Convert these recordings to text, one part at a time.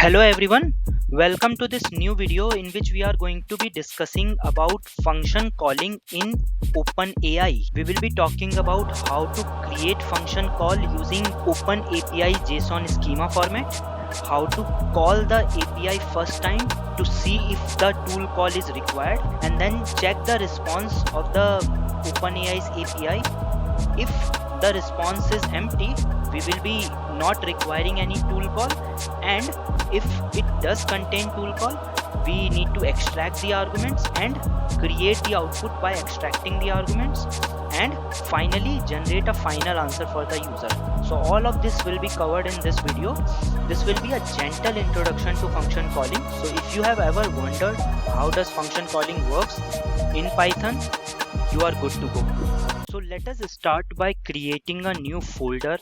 Hello everyone, welcome to this new video in which we are going to be discussing about function calling in OpenAI. We will be talking about how to create function call using OpenAPI JSON schema format, how to call the API first time to see if the tool call is required, and then check the response of the OpenAI's API. If the response is empty, we will be not requiring any tool call, and if it does contain tool call, we need to extract the arguments and create the output by extracting the arguments, and finally generate a final answer for the user. So all of this will be covered in this video. This will be a gentle introduction to function calling. So if you have ever wondered how does function calling works in Python, you are good to go. So let us start by creating a new folder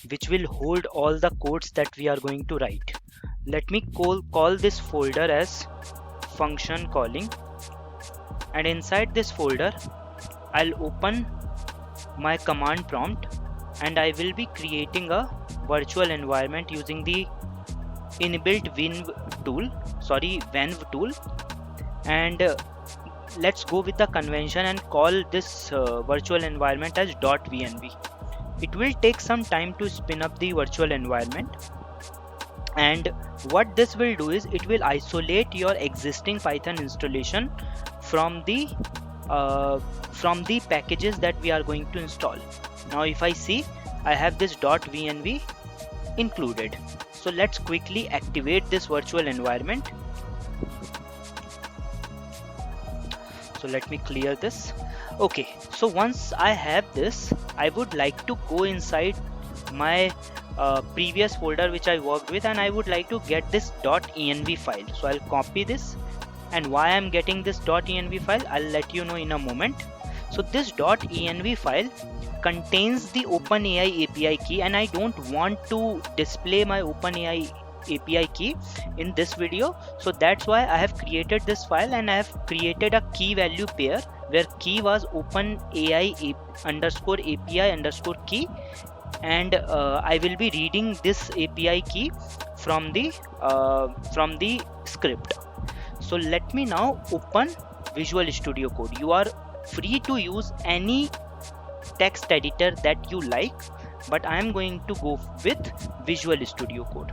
which will hold all the codes that we are going to write. Let me call this folder as function calling, and inside this folder I'll open my command prompt and I will be creating a virtual environment using the inbuilt venv tool, and let's go with the convention and call this virtual environment as .venv. It will take some time to spin up the virtual environment, and what this will do is it will isolate your existing Python installation from the packages that we are going to install. Now if I see, I have this .venv included. So let's quickly activate this virtual environment. So let me clear this. Okay, so once I have this, I would like to go inside my previous folder which I worked with, and I would like to get this .env file. So I'll copy this, and why I'm getting this .env file, I'll let you know in a moment. So this .env file contains the OpenAI API key, and I don't want to display my OpenAI API key in this video, so that's why I have created this file, and I have created a key value pair where key was OpenAI underscore API underscore key, and I will be reading this API key from the script. So let me now open Visual Studio Code. You are free to use any text editor that you like, but I am going to go with Visual Studio Code.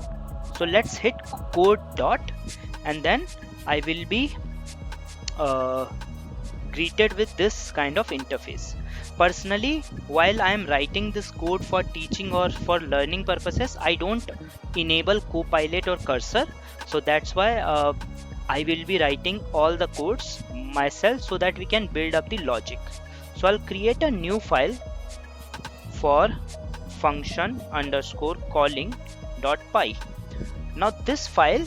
So let's hit code dot, and then I will be greeted with this kind of interface. Personally, while I am writing this code for teaching or for learning purposes, I don't enable Copilot or Cursor, so that's why I will be writing all the codes myself so that we can build up the logic. So I'll create a new file for function underscore calling .py. Now this file,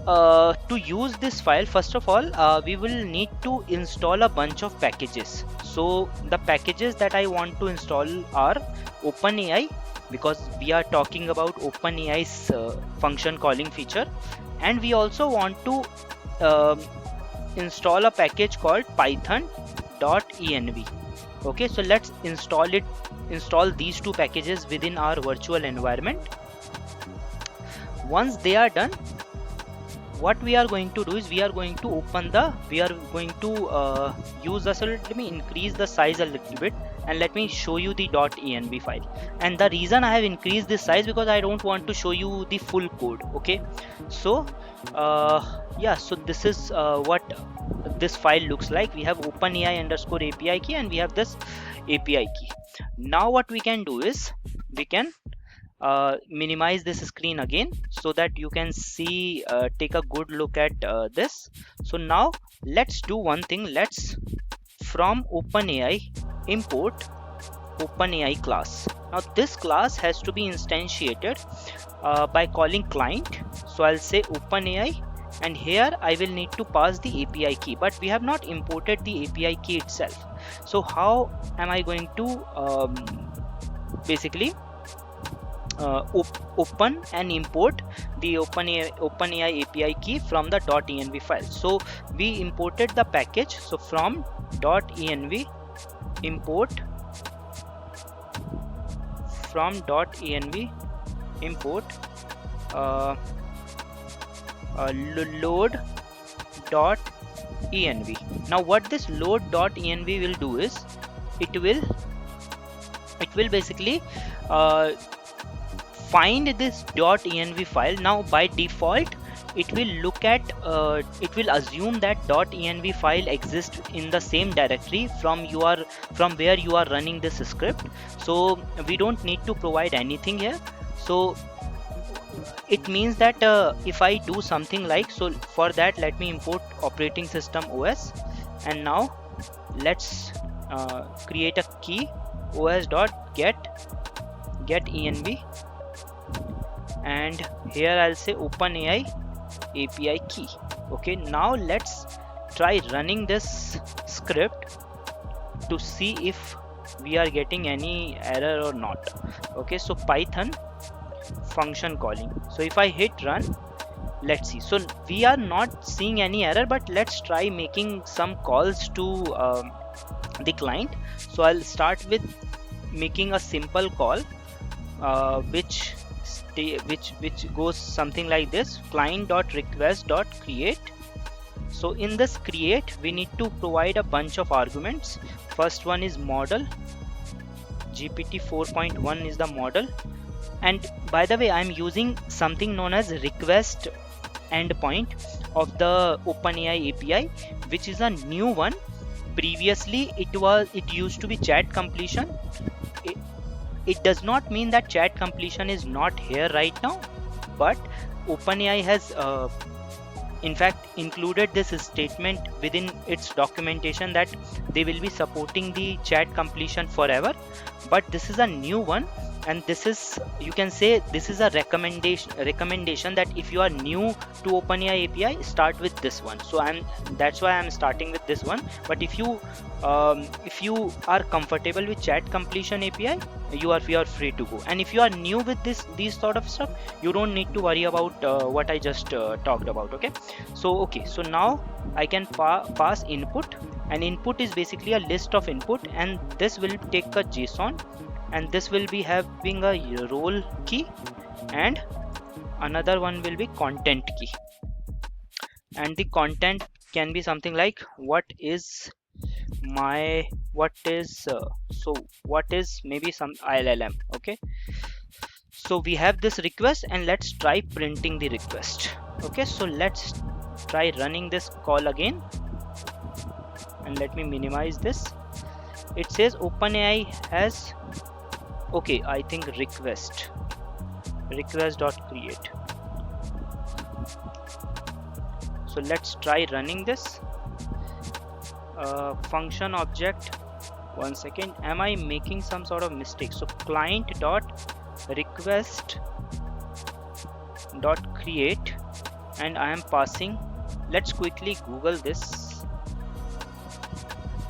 to use this file, first of all we will need to install a bunch of packages. So the packages that I want to install are OpenAI, because we are talking about OpenAI's function calling feature, and we also want to install a package called python.env. okay, so let's install these two packages within our virtual environment. Once they are done, what we are going to do is we are going to use this. Let me increase the size a little bit, and let me show you the .env file. And the reason I have increased this size because I don't want to show you the full code. Okay, so so this is what this file looks like. We have OpenAI underscore API key, and we have this API key. Now what we can do is we can minimize this screen again so that you can see, take a good look at this. So now let's do one thing. Let's from OpenAI import OpenAI class. Now this class has to be instantiated by calling client. So I'll say OpenAI, and here I will need to pass the API key, but we have not imported the API key itself. So how am I going to basically open and import the OpenAI API key from the .env file? So we imported the package, so from .env import from .env import uh, load dot env. Now what this load dot env will do is it will basically find this .env file. Now by default it will look at it will assume that .env file exists in the same directory from where you are running this script, so we don't need to provide anything here. So it means that if I do something like, so for that let me import operating system OS, and now let's create a key os.get env, and here I'll say OpenAI API key. Okay, now let's try running this script to see if we are getting any error or not. Okay, so Python function calling. So if I hit run, let's see. So we are not seeing any error, but let's try making some calls to the client. So I'll start with making a simple call which goes something like this: client.request.create. So in this create we need to provide a bunch of arguments. First one is model, GPT 4.1 is the model, and by the way I'm using something known as request endpoint of the OpenAI API, which is a new one. Previously it used to be chat completion. It does not mean that chat completion is not here right now, but OpenAI has in fact included this statement within its documentation that they will be supporting the chat completion forever. But this is a new one, and this is, you can say this is a recommendation that if you are new to OpenAI API, start with this one. So that's why I'm starting with this one. But if you are comfortable with chat completion API, you are free to go. And if you are new with these sort of stuff, you don't need to worry about what I just talked about. Okay, so now I can pass input, and input is basically a list of input, and this will take a JSON, and this will be having a role key, and another one will be content key. And the content can be something like what is maybe some LLM. Okay, so we have this request, and let's try printing the request. Okay, so let's try running this call again, and let me minimize this. It says OpenAI has, okay, I think request.create. So let's try running this function object. One second, am I making some sort of mistake? So client.request.create, and I am passing, let's quickly Google this.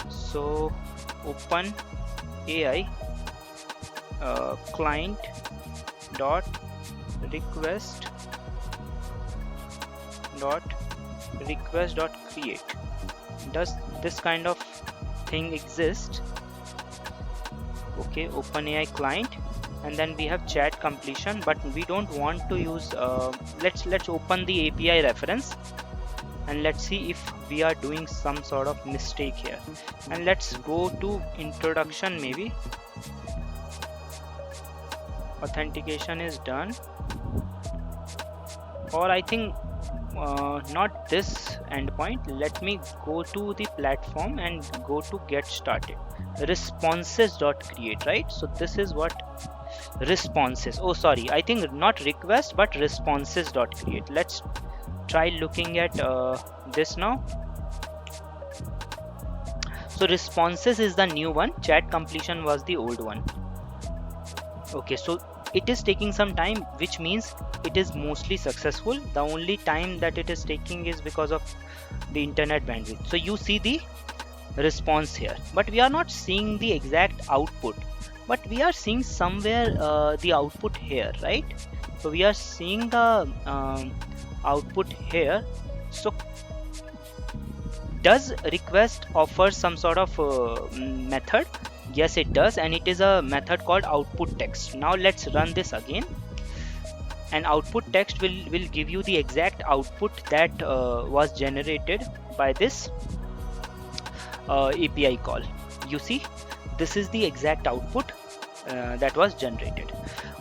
So OpenAI client.request.create. Does this kind of thing exist? Okay, OpenAI client, and then we have chat completion, but we don't want to use let's open the API reference, and let's see if we are doing some sort of mistake here. And let's go to introduction. Maybe authentication is done, or I think not this endpoint. Let me go to the platform and go to get started. Responses.create, right? So this is what responses. Oh, sorry, I think not request but responses.create. Let's try looking at this now. So responses is the new one, chat completion was the old one. Okay, so it is taking some time, which means it is mostly successful. The only time that it is taking is because of the internet bandwidth. So you see the response here, but we are not seeing the exact output, but we are seeing somewhere the output here, right? So we are seeing the output here. So does request offer some sort of method? Yes, it does, and it is a method called output text. Now let's run this again. and output text will give you the exact output that was generated by this API call. You see, this is the exact output that was generated.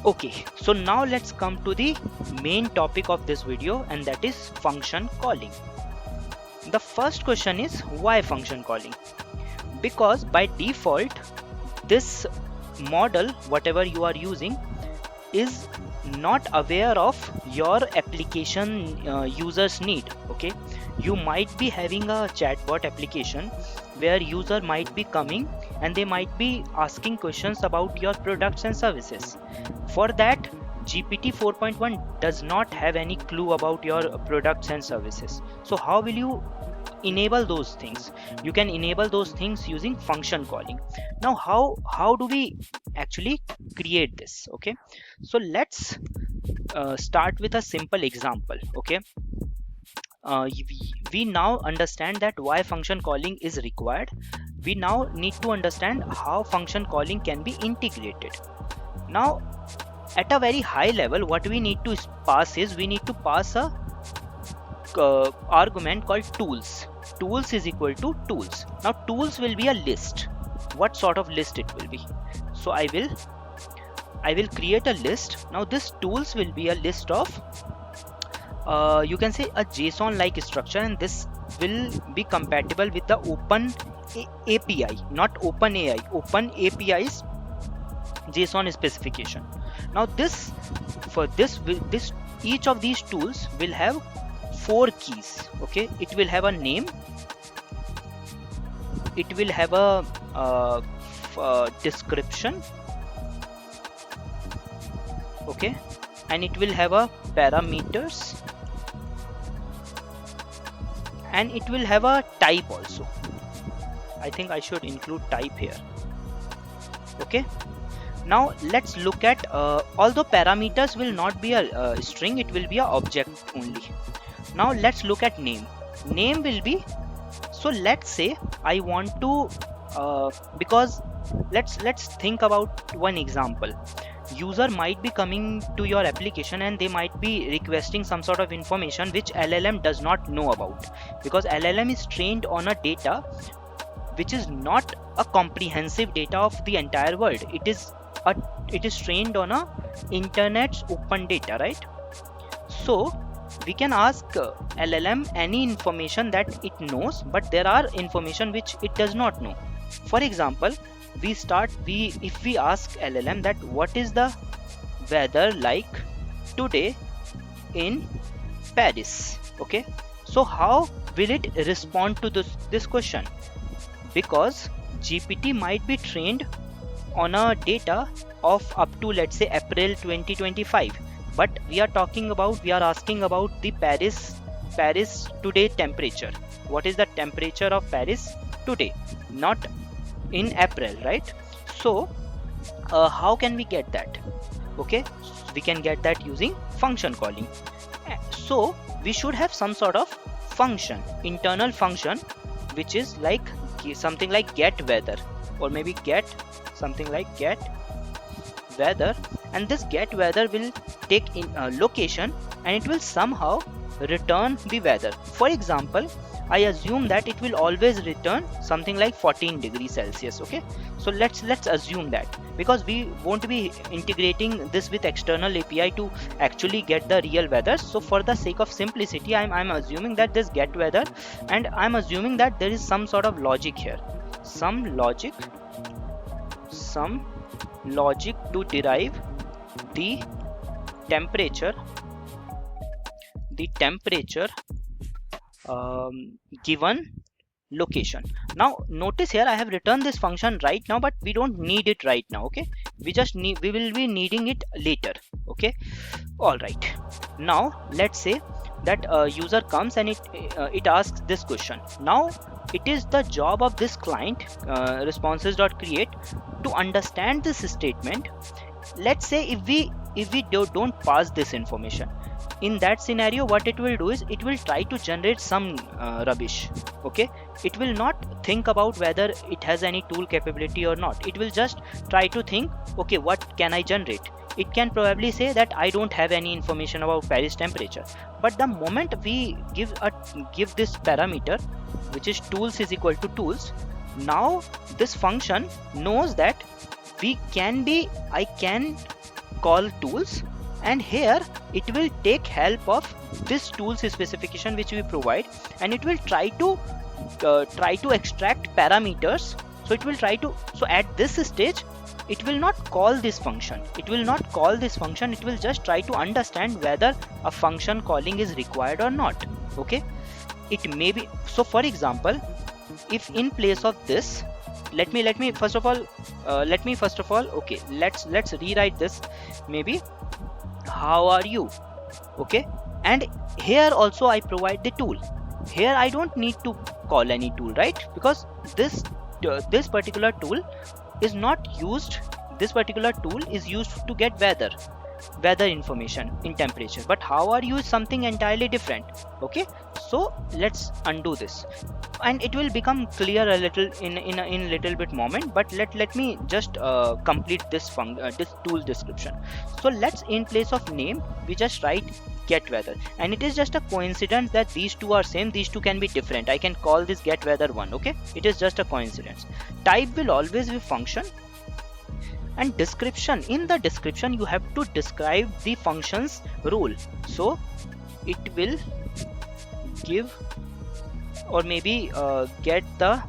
Okay, so now let's come to the main topic of this video, and that is function calling. The first question is, why function calling? Because by default this model, whatever you are using, is not aware of your application users need. Okay, you might be having a chatbot application where user might be coming and they might be asking questions about your products and services. For that, GPT 4.1 does not have any clue about your products and services. So how will you enable those things? You can enable those things using function calling. Now how do we actually create this? Okay, so let's start with a simple example. Okay, we now understand that why function calling is required. We now need to understand how function calling can be integrated. Now at a very high level, what we need to pass is, we need to pass a argument called tools. Tools is equal to tools. Now tools will be a list. What sort of list it will be? So I will create a list. Now this tools will be a list of you can say a JSON like structure, and this will be compatible with the Open API, not OpenAI, Open API's JSON specification. Now this each of these tools will have 4 keys. Okay, it will have a name, it will have a description, okay, and it will have a parameters, and it will have a type also. I think I should include type here. Okay, now let's look at although parameters will not be a string, it will be a object only. Now let's look at name. Name will be, so let's say I want to because let's think about one example. User might be coming to your application and they might be requesting some sort of information which LLM does not know about, because LLM is trained on a data which is not a comprehensive data of the entire world. It is trained on a internet's open data, right? So we can ask LLM any information that it knows, but there are information which it does not know. For example, if we ask LLM that what is the weather like today in Paris, okay, so how will it respond to this question? Because GPT might be trained on a data of up to, let's say, April 2025, but we are asking about the Paris today temperature. What is the temperature of Paris today, not in April, right? So how can we get that? Okay, we can get that using function calling. So we should have some sort of function, internal function, which is like something like get weather, or maybe get something like get weather, and this get weather will take in location and it will somehow return the weather. For example, I assume that it will always return something like 14 degrees Celsius. Okay, so let's assume that, because we won't be integrating this with external API to actually get the real weather. So for the sake of simplicity, I'm assuming that this get weather, and I'm assuming that there is some sort of logic here, some logic to derive the temperature given location. Now notice here I have written this function right now, but we don't need it right now. Okay, we will be needing it later. Okay, all right. Now let's say that a user comes and it asks this question. Now it is the job of this client responses.create to understand this statement. Let's say if we don't pass this information, in that scenario what it will do is it will try to generate some rubbish. Okay, it will not think about whether it has any tool capability or not. It will just try to think, okay, what can I generate? it can probably say that I don't have any information about Paris temperature. But the moment we give this parameter, which is tools is equal to tools, now this function knows that I can call tools, and here it will take help of this tools specification which we provide, and it will try to extract parameters. So it will so at this stage it will not call this function, it will just try to understand whether a function calling is required or not. Okay, it may be, so for example, if in place of this, let me first of all okay, let's rewrite this, maybe how are you. Okay, and here also I provide the tool. Here I don't need to call any tool, right? Because this particular tool is not used, this particular tool is used to get weather information in temperature, but how are you is something entirely different. Okay, so let's undo this, and it will become clear a little in little bit moment, but let me just complete this tool description. So let's, in place of name, we just write get weather, and it is just a coincidence that these two are same, these two can be different. I can call this get weather 1. Okay, it is just a coincidence. Type will always be function, and description, in the description you have to describe the function's role. So it will give, or maybe get the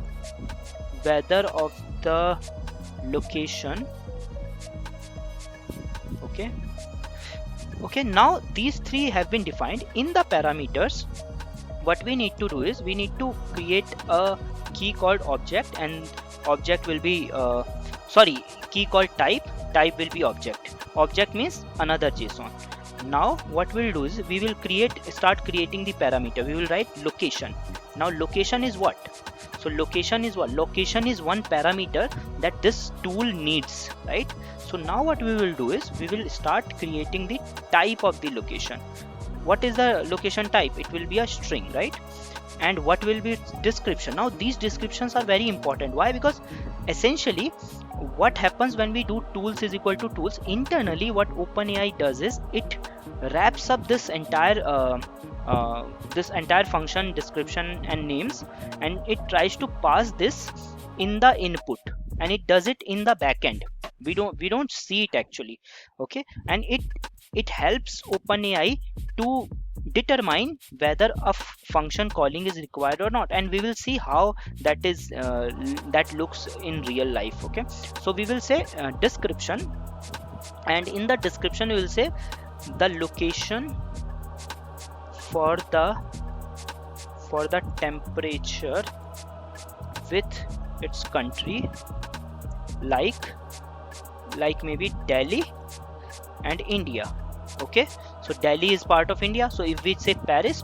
weather of the location. Okay, now these three have been defined in the parameters. What we need to do is we need to create a key called object, and object will be key called type will be object means another JSON. Now what we'll do is we will start creating the parameter. We will write location. Now location is what? So location is one parameter that this tool needs, right? So now what we will do is we will start creating the type of the location. What is the location type? It will be a string, right? And what will be its description? Now these descriptions are very important. Why? Because essentially what happens when we do tools is equal to tools, internally what OpenAI does is it wraps up this entire function description and names, and it tries to pass this in the input, and it does it in the backend. We don't see it actually. Okay, and it helps OpenAI to determine whether a function calling is required or not, and we will see how that looks in real life. Okay, so we will say description, and in the description we will say the location for the temperature with its country, like maybe Delhi and India. Okay, so Delhi is part of India, so if we say Paris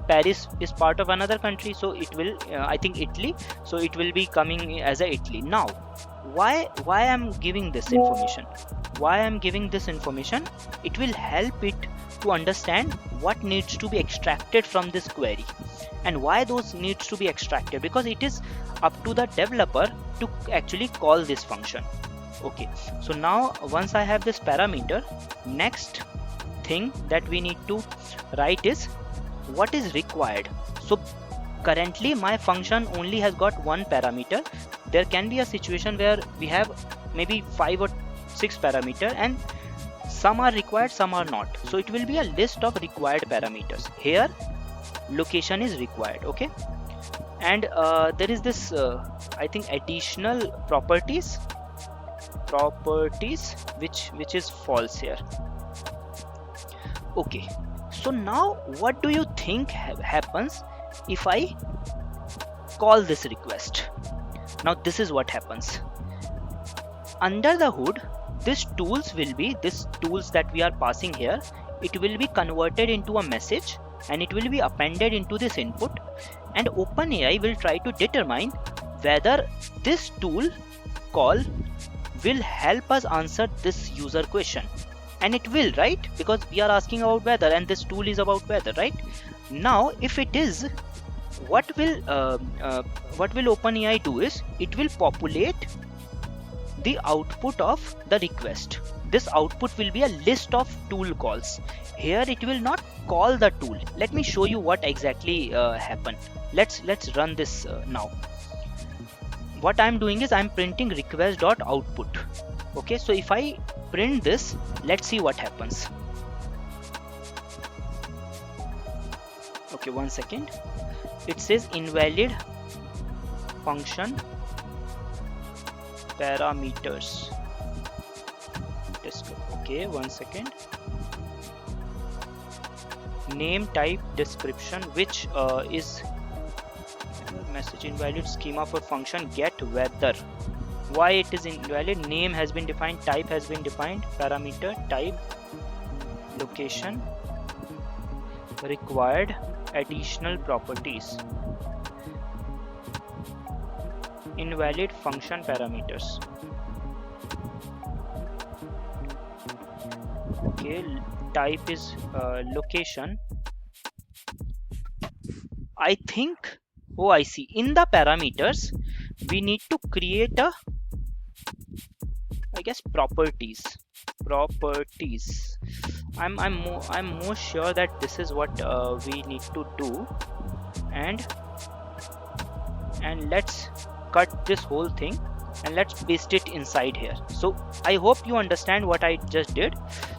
is part of another country, so it will I think Italy, so it will be coming as a Italy. Now why I'm giving this information? It will help it to understand what needs to be extracted from this query, and why those needs to be extracted, because it is up to the developer to actually call this function. Okay, so now once I have this parameter, next thing that we need to write is what is required. So currently my function only has got one parameter. There can be a situation where we have maybe 5 or 6 parameters, and some are required, some are not. So it will be a list of required parameters. Here location is required. Okay, and there is this I think additional properties which is false here. Okay, so now what do you think happens if I call this request? Now this is what happens. Under the hood, this tools that we are passing here, it will be converted into a message, and it will be appended into this input, and OpenAI will try to determine whether this tool call will help us answer this user question. And it will, right? Because we are asking about weather, and this tool is about weather, right? Now if it is, what will OpenAI do is it will populate the output of the request. this output will be a list of tool calls. Here it will not call the tool. Let me show you what exactly happened. Let's run this now. What I'm doing is I'm printing request.output. Okay, so if I print this, let's see what happens. Okay, 1 second. It says invalid function parameters. Okay, 1 second. Name, type, description, which is message invalid schema for function get weather. Why it is invalid? Name has been defined, type has been defined, parameter, type, location, required additional properties, invalid function parameters. Okay, type is location. I think, oh, I see, in the parameters we need to create a, I guess, properties. I'm more sure that this is what we need to do, and let's cut this whole thing and let's paste it inside here. So I hope you understand what I just did.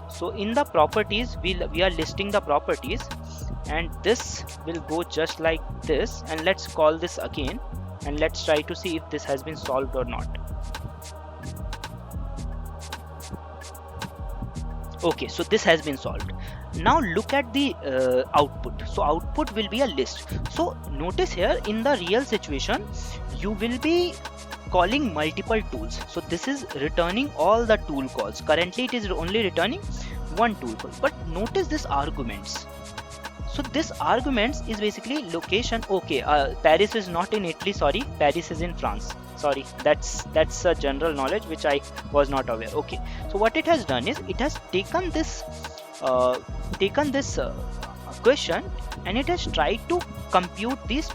So in the properties, we are listing the properties, and this will go just like this, and let's call this again, and let's try to see if this has been solved or not. Okay, so this has been solved. Now look at the output. So output will be a list. So notice here, in the real situation you will be calling multiple tools. So this is returning all the tool calls. Currently it is only returning one tool call, but notice this arguments. So this arguments is basically location. Okay, Paris is not in Italy, sorry, Paris is in France. Sorry, that's a general knowledge which I was not aware. Okay, so what it has done is it has taken this question and it has tried to compute these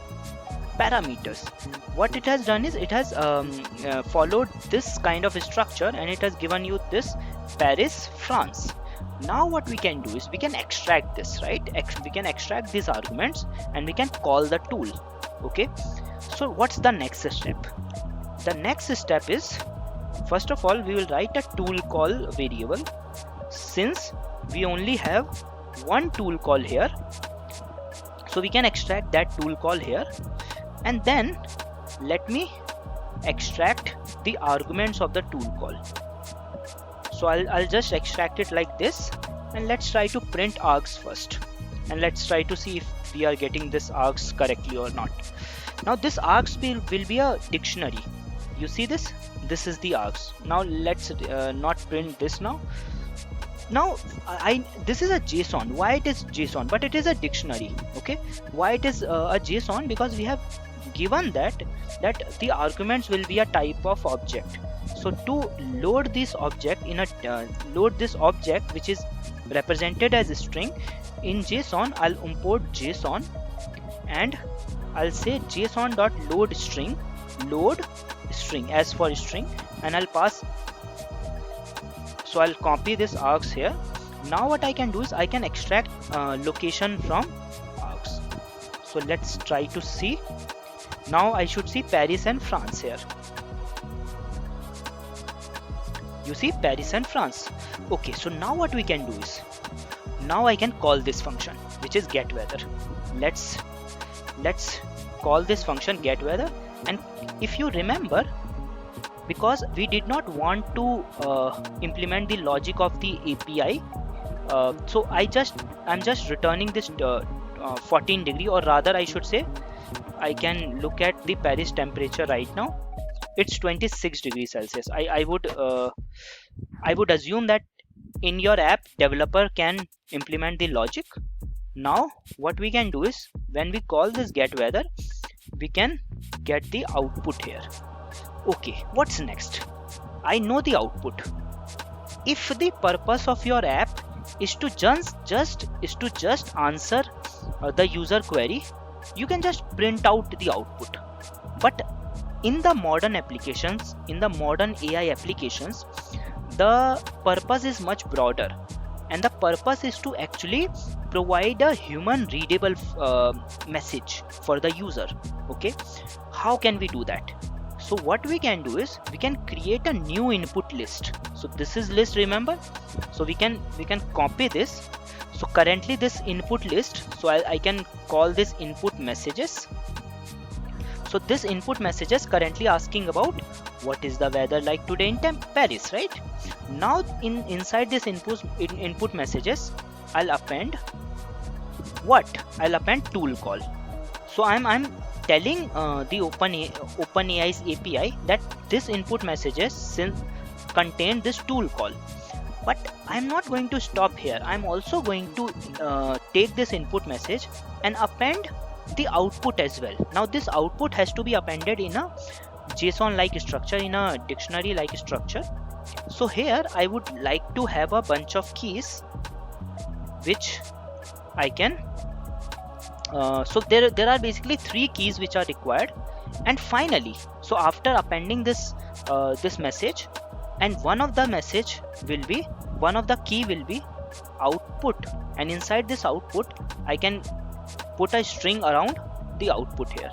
parameters. What it has done is it has followed this kind of structure, and it has given you this Paris, France. Now what we can do is we can extract this, right? We can extract these arguments and we can call the tool. Okay, so what's the next step? The next step is, first of all, we will write a tool call variable. Since we only have one tool call here, so we can extract that tool call here, and then let me extract the arguments of the tool call. So I'll just extract it like this, and let's try to print args first, and let's try to see if we are getting this args correctly or not. Now this args will be a dictionary. You see this? This is the args. Now let's not print this now. Now this is a JSON. Why it is JSON? But it is a dictionary. Okay, why it is a JSON? Because we have given that the arguments will be a type of object. So to load this object in a load this object which is represented as a string in JSON, I'll import JSON and I'll say JSON.load string, load string as for string, and I'll pass. So I'll copy this args here. Now what I can do is I can extract location from args. So let's try to see. Now I should see Paris and France here. You see Paris and France. Okay, so now what we can do is, now I can call this function which is getWeather. Let's call this function getWeather, and if you remember, because we did not want to implement the logic of the API, so I'm just returning this 14 degree, or rather I should say I can look at the Paris temperature right now. It's 26 degrees Celsius. I would assume that in your app developer can implement the logic. Now what we can do is, when we call this getWeather, we can get the output here. Okay, what's next? I know the output. If the purpose of your app is to just answer the user query, you can just print out the output. But in the modern applications, in the modern AI applications, the purpose is much broader, and the purpose is to actually provide a human readable message for the user. Okay, how can we do that? So what we can do is we can create a new input list. So this is list, remember, so we can copy this. So currently this input list, so I can call this input messages. So this input messages currently asking about what is the weather like today in Paris, right? Now inside this input messages, I'll append what? I'll append tool call. So I'm telling the OpenAI's API that this input messages contain this tool call. But I'm not going to stop here. I'm also going to take this input message and append the output as well. Now this output has to be appended in a JSON like structure, in a dictionary like structure. So here I would like to have a bunch of keys which I can so there are basically 3 keys which are required. And finally, so after appending this this message, and one of the key will be output, and inside this output I can put a string around the output here.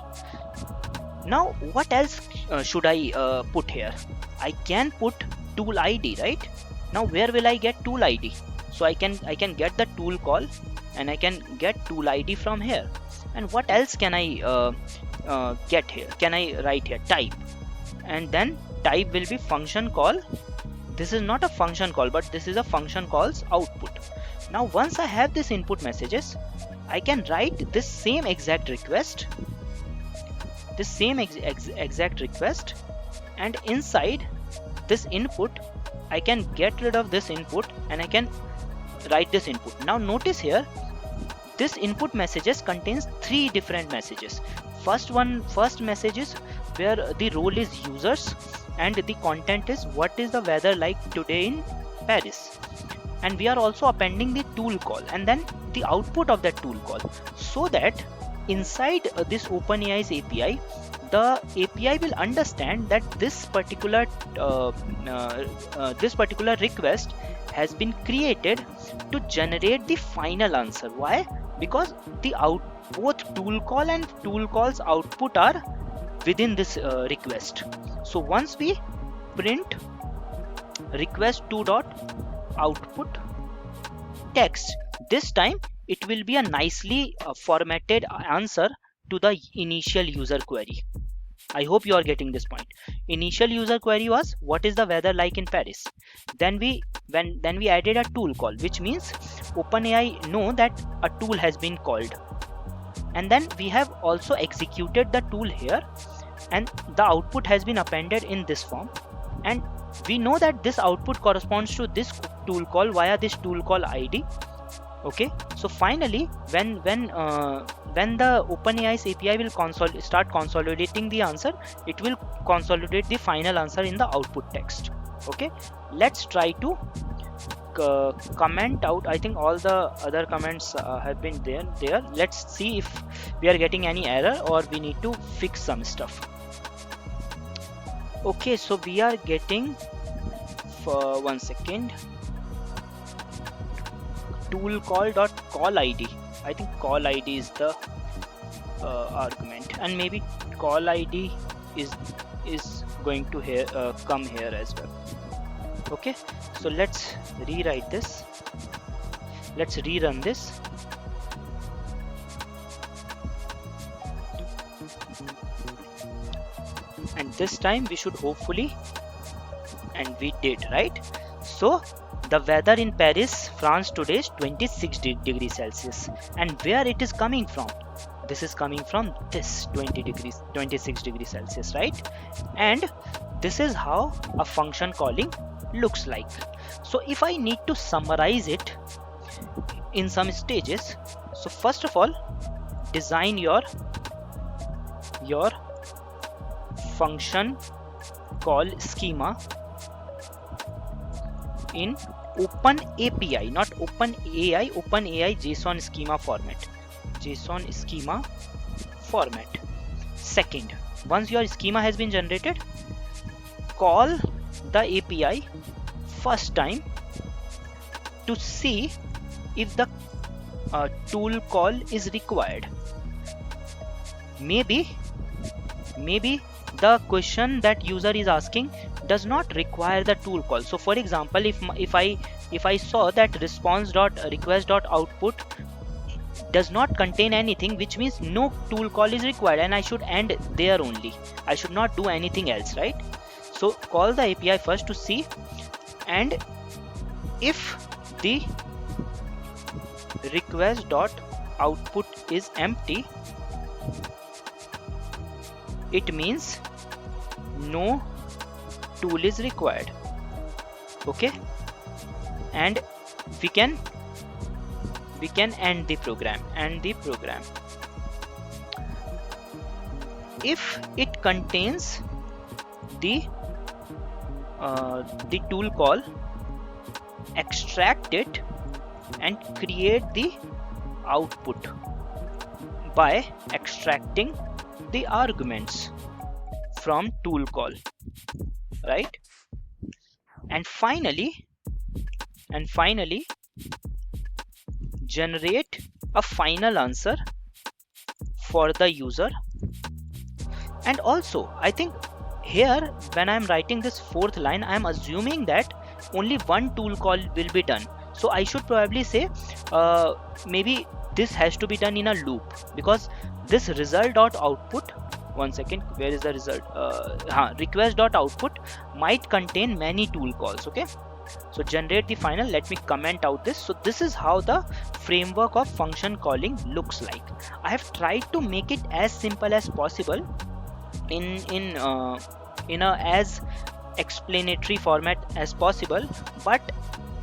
Now what else should I put here? I can put tool ID, right? Now where will I get tool ID? So I can get the tool call, and I can get tool ID from here. And what else can I get here? Can I write here type, and then type will be function call. This is not a function call, but this is a function calls output. Now once I have this input messages, I can write this same exact request, and inside this input I can get rid of this input, and I can write this input. Now notice here, this input messages contains 3 different messages. First message is where the role is users, and the content is what is the weather like today in Paris. And we are also appending the tool call, and then the output of that tool call, so that inside this OpenAI's API, the API will understand that this particular request has been created to generate the final answer. Why? Because both tool call and tool calls output are within this request. So once we print request2.output text, this time it will be a nicely formatted answer to the initial user query. I hope you are getting this point. Initial user query was what is the weather like in Paris. Then we added a tool call, which means OpenAI know that a tool has been called. And then we have also executed the tool here, and the output has been appended in this form. And we know that this output corresponds to this tool call via this tool call ID. Okay, so finally when the OpenAI's API will start consolidating the answer, it will consolidate the final answer in the output text. Okay, let's try to comment out. I think all the other comments have been there. Let's see if we are getting any error or we need to fix some stuff. Okay, so we are getting, for 1 second, tool call id. I think call id is the argument, and maybe call id is going to come here as well. Okay, so let's rewrite this. Let's rerun this. And this time we should hopefully, and we did, right? So the weather in Paris, France today is 26 degrees Celsius. And where it is coming from? This is coming from this 26 degrees Celsius, right? And this is how a function calling looks like. So if I need to summarize it in some stages, so first of all, design your function call schema in OpenAPI, not OpenAI, OpenAI JSON schema format. Second, once your schema has been generated, call the API first time to see if the tool call is required. Maybe the question that user is asking does not require the tool call. So for example, if I saw that response.request.output does not contain anything, which means no tool call is required, and I should end there only. I should not do anything else, right? So call the API first to see, and if the request.output is empty, it means no tool is required. Okay, and we can end the program. If it contains the tool call, extract it and create the output by extracting the arguments from tool call, right? And finally generate a final answer for the user. And also I think here when I'm writing this fourth line, I'm assuming that only one tool call will be done. So I should probably say maybe this has to be done in a loop, because this result.output, one second, where is the result? Request.output might contain many tool calls. Okay, so generate the final. Let me comment out this. So this is how the framework of function calling looks like. I have tried to make it as simple as possible in a as explanatory format as possible, but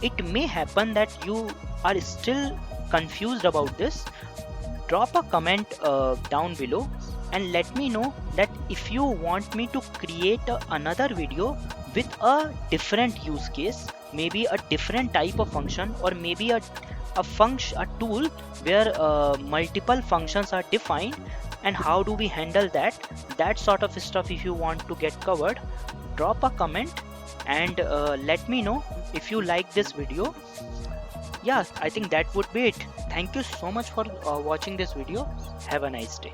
it may happen that you are still confused about this. Drop a comment down below and let me know that if you want me to create another video with a different use case, maybe a different type of function, or maybe a tool where multiple functions are defined, and how do we handle that sort of stuff. If you want to get covered, drop a comment and let me know if you like this video. Yeah, I think that would be it. Thank you so much for watching this video. Have a nice day.